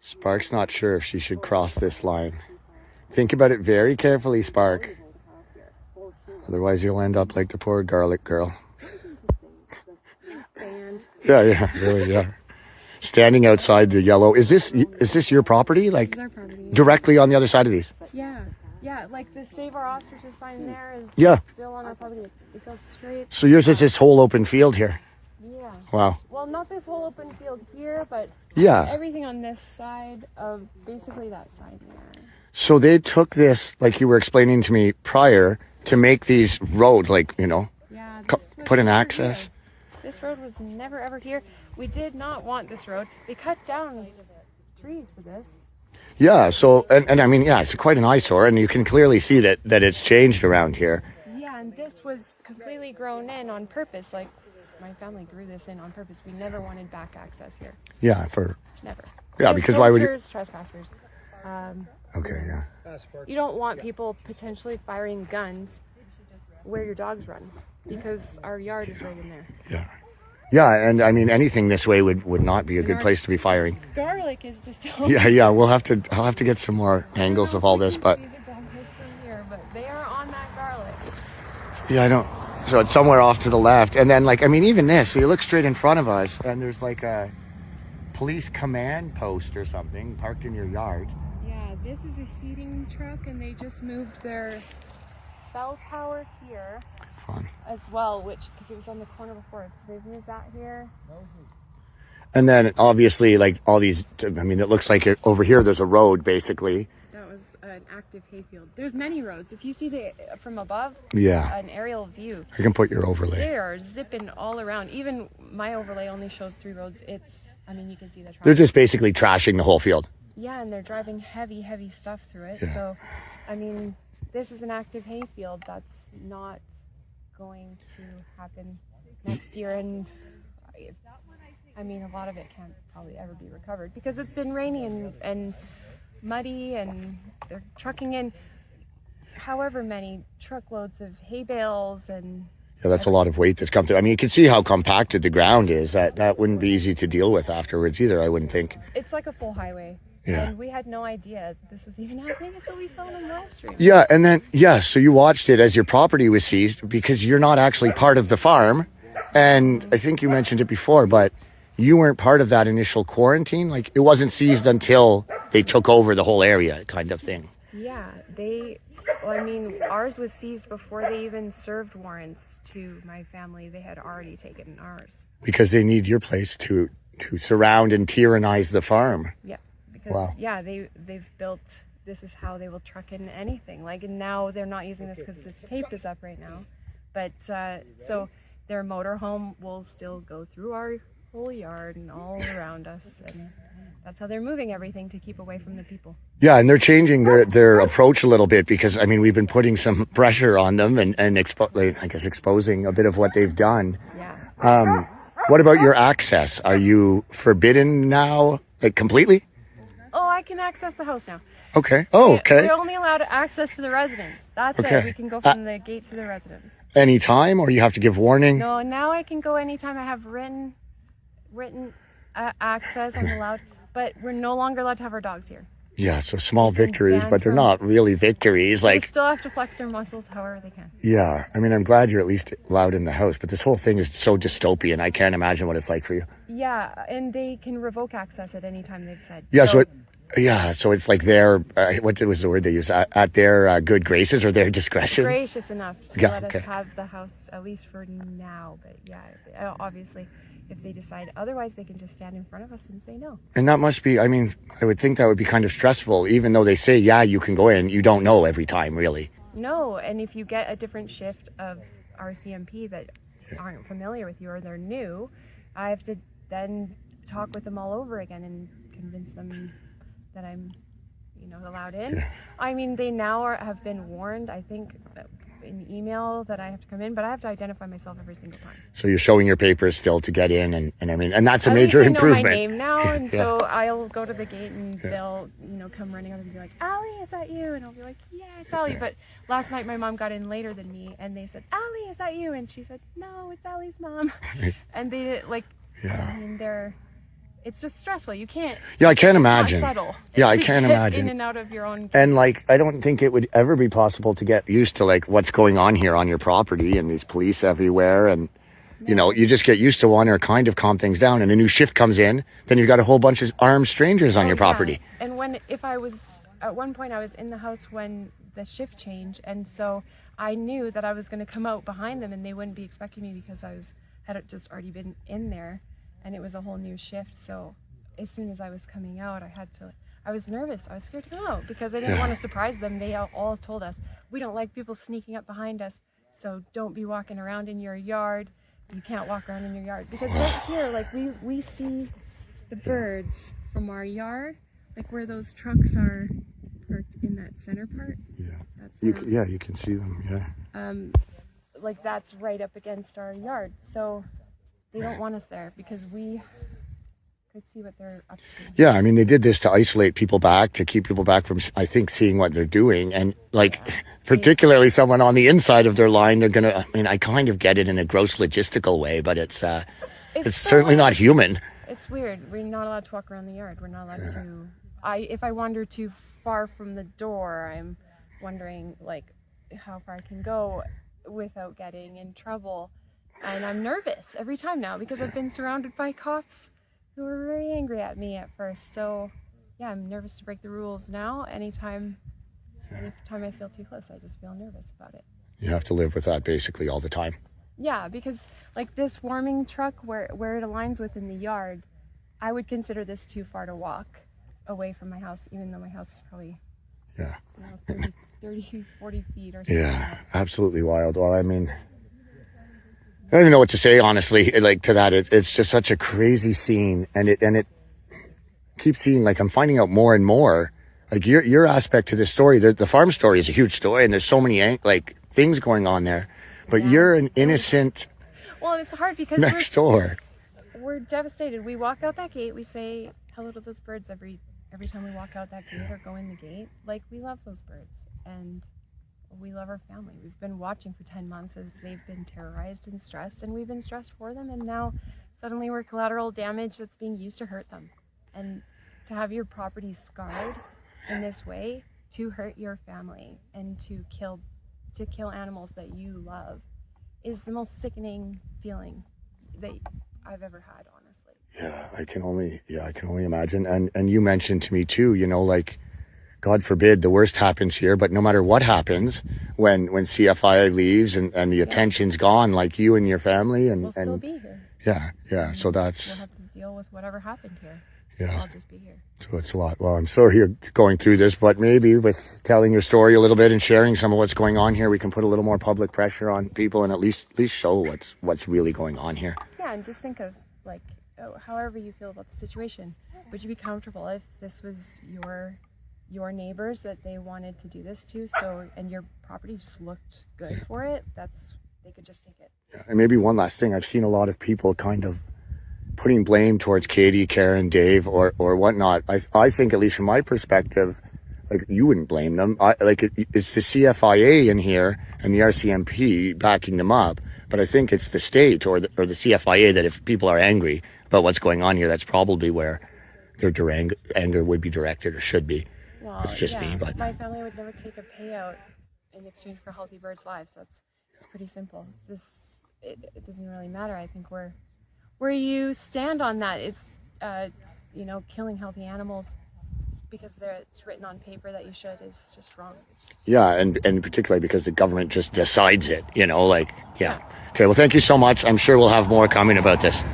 Spark's not sure if she should cross this line. Think about it very carefully, Spark. Otherwise, you'll end up like the poor garlic girl. Yeah, really, yeah. Standing outside the yellow. Is this your property? Like, this is our property. Directly on the other side of these? Yeah, like the Save Our Ostriches sign there is still on our property. It goes straight. So yours is this whole open field here? Yeah. Wow. Well, not this whole open field here, but everything on this side of basically that side there. So they took this, like you were explaining to me prior, to make these roads, like, put an access. This road was never ever here. We did not want this road. They cut down trees for this. Yeah, so, and I mean, it's quite an eyesore, and you can clearly see that it's changed around here. Yeah, and this was completely grown in on purpose. Like, my family grew this in on purpose. We never wanted back access here. Yeah, Never. Yeah, because why would you... Trespassers. Okay, yeah. You don't want people potentially firing guns where your dogs run, because our yard is right in there. Yeah. Yeah, and I mean, anything this way would not be a good place to be firing. Garlic is just... Yeah, I'll have to get some more angles of all this, but... But they are on that garlic. Yeah, I don't... So it's somewhere off to the left. And then, like, I mean, even this, so you look straight in front of us, and there's like a police command post or something parked in your yard. Yeah, this is a heating truck, and they just moved their cell tower here. Fun. As well, because it was on the corner before, so they've moved that here. And then obviously, like, all these, I mean, it looks like over here there's a road basically. That was an active hayfield. There's many roads. If you see from above, an aerial view, I can put your overlay. They are zipping all around. Even my overlay only shows 3 roads. You can see the traffic. They're just basically trashing the whole field. Yeah, and they're driving heavy stuff through it. Yeah. So, I mean, this is an active hayfield. That's not going to happen next year, and I mean, a lot of it can't probably ever be recovered because it's been rainy and muddy, and they're trucking in however many truckloads of hay bales, and that's a lot of weight that's come through. I mean, you can see how compacted the ground is. That wouldn't be easy to deal with afterwards either, I wouldn't think. It's like a full highway. Yeah. And we had no idea this was even happening until we saw it on the live stream. Yeah, and then, so you watched it as your property was seized because you're not actually part of the farm. And I think you mentioned it before, but you weren't part of that initial quarantine? Like, it wasn't seized until they took over the whole area kind of thing. Yeah, ours was seized before they even served warrants to my family. They had already taken ours. Because they need your place to surround and tyrannize the farm. Yeah. They've built, this is how they will truck in anything. Like, and now they're not using this because this tape is up right now. But, so their motorhome will still go through our whole yard and all around us. And that's how they're moving everything to keep away from the people. Yeah, and they're changing their approach a little bit because, I mean, we've been putting some pressure on them and exposing a bit of what they've done. Yeah. What about your access? Are you forbidden now, like, completely? Oh, I can access the house now. Okay. Oh, okay. We're only allowed access to the residence. That's it. We can go from the gate to the residence. Anytime, or you have to give warning? No, now I can go anytime. I have written access. I'm allowed, but we're no longer allowed to have our dogs here. Yeah, so small victories, but they're not really victories. They still have to flex their muscles however they can. Yeah, I mean, I'm glad you're at least allowed in the house, but this whole thing is so dystopian. I can't imagine what it's like for you. Yeah, and they can revoke access at any time, they've said. Yeah, so it's like their, what was the word they used? At their good graces or their discretion? Gracious enough to let us have the house, at least for now. But yeah, obviously, if they decide otherwise, they can just stand in front of us and say no. And that must be, I mean, I would think that would be kind of stressful, even though they say, you can go in. You don't know every time, really. No, and if you get a different shift of RCMP that aren't familiar with you or they're new, I have to then talk with them all over again and convince them that I'm, allowed in. Yeah. I mean, they now have been warned, I think, in email that I have to come in, but I have to identify myself every single time. So you're showing your papers still to get in, and that's a major improvement. I know my name now, and so I'll go to the gate and they'll, come running out and be like, "Allie, is that you?" And I'll be like, "Yeah, it's Allie." But last night my mom got in later than me, and they said, "Allie, is that you?" And she said, "No, it's Allie's mom." And they it's just stressful. You can't. Yeah, I can't It's not imagine. subtle. Yeah, I to can't get imagine. in and out of your own. And like, I don't think it would ever be possible to get used to like what's going on here on your property and these police everywhere. And, you know, you just get used to one or kind of calm things down. And a new shift comes in, then you've got a whole bunch of armed strangers on your property. Yeah. And at one point I was in the house when the shift changed. And so I knew that I was going to come out behind them and they wouldn't be expecting me because had just already been in there and it was a whole new shift. So as soon as I was coming out, I was nervous. I was scared to come out because I didn't want to surprise them. They all told us, we don't like people sneaking up behind us. So don't be walking around in your yard. You can't walk around in your yard because right here, like we see the birds from our yard, like where those trucks are parked in that center part. Yeah. That's You can see them. Yeah. like that's right up against our yard. So they don't want us there because we could see what they're up to. Yeah, I mean, they did this to isolate people back, to keep people back from, I think, seeing what they're doing. And, like, particularly someone on the inside of their line, they're going to, I mean, I kind of get it in a gross logistical way, but it's certainly not human. It's weird. We're not allowed to walk around the yard. We're not allowed to. If I wander too far from the door, I'm wondering, like, how far I can go without getting in trouble. And I'm nervous every time now because I've been surrounded by cops who were very angry at me at first. So, yeah, I'm nervous to break the rules now. Anytime I feel too close, I just feel nervous about it. You have to live with that basically all the time. Yeah, because like this warming truck where it aligns with in the yard, I would consider this too far to walk away from my house, even though my house is probably 30, 40 feet or something. Yeah, absolutely wild. Well, I mean, I don't even know what to say, honestly, like to that. It's just such a crazy scene. And it keeps seeing, like, I'm finding out more and more, like your aspect to this story, the farm story is a huge story and there's so many like things going on there, but you're an innocent. Well, it's hard because next door. We're devastated. We walk out that gate, we say hello to those birds every time we walk out that gate or go in the gate. Like, we love those birds and we love our family. We've been watching for 10 months as they've been terrorized and stressed, and we've been stressed for them, and now suddenly we're collateral damage that's being used to hurt them. And to have your property scarred in this way to hurt your family and to kill animals that you love is the most sickening feeling that I've ever had, honestly. Yeah, I can only imagine. And you mentioned to me too, you know, like, God forbid the worst happens here, but no matter what happens, when CFI leaves and the attention's gone, like you and your family we'll still be here. Yeah. So We'll have to deal with whatever happened here. Yeah. I'll just be here. So it's a lot. Well, I'm sorry you're going through this, but maybe with telling your story a little bit and sharing some of what's going on here, we can put a little more public pressure on people and at least show what's really going on here. Yeah, and just think of, like, however you feel about the situation. Would you be comfortable if this was your neighbors that they wanted to do this to, and your property just looked good for it? They could just take it. Yeah. And maybe one last thing, I've seen a lot of people kind of putting blame towards Katie, Karen, Dave, or whatnot. I think, at least from my perspective, like, you wouldn't blame them. It's the CFIA in here and the RCMP backing them up, but I think it's the state or the CFIA that if people are angry about what's going on here, that's probably where their anger would be directed or should be. Well, it's just me, but my family would never take a payout in exchange for healthy birds' lives. It's pretty simple. It doesn't really matter. I think where you stand on that is, killing healthy animals because it's written on paper that you should is just wrong. Yeah, and particularly because the government just decides it. Okay, well, thank you so much. I'm sure we'll have more coming about this.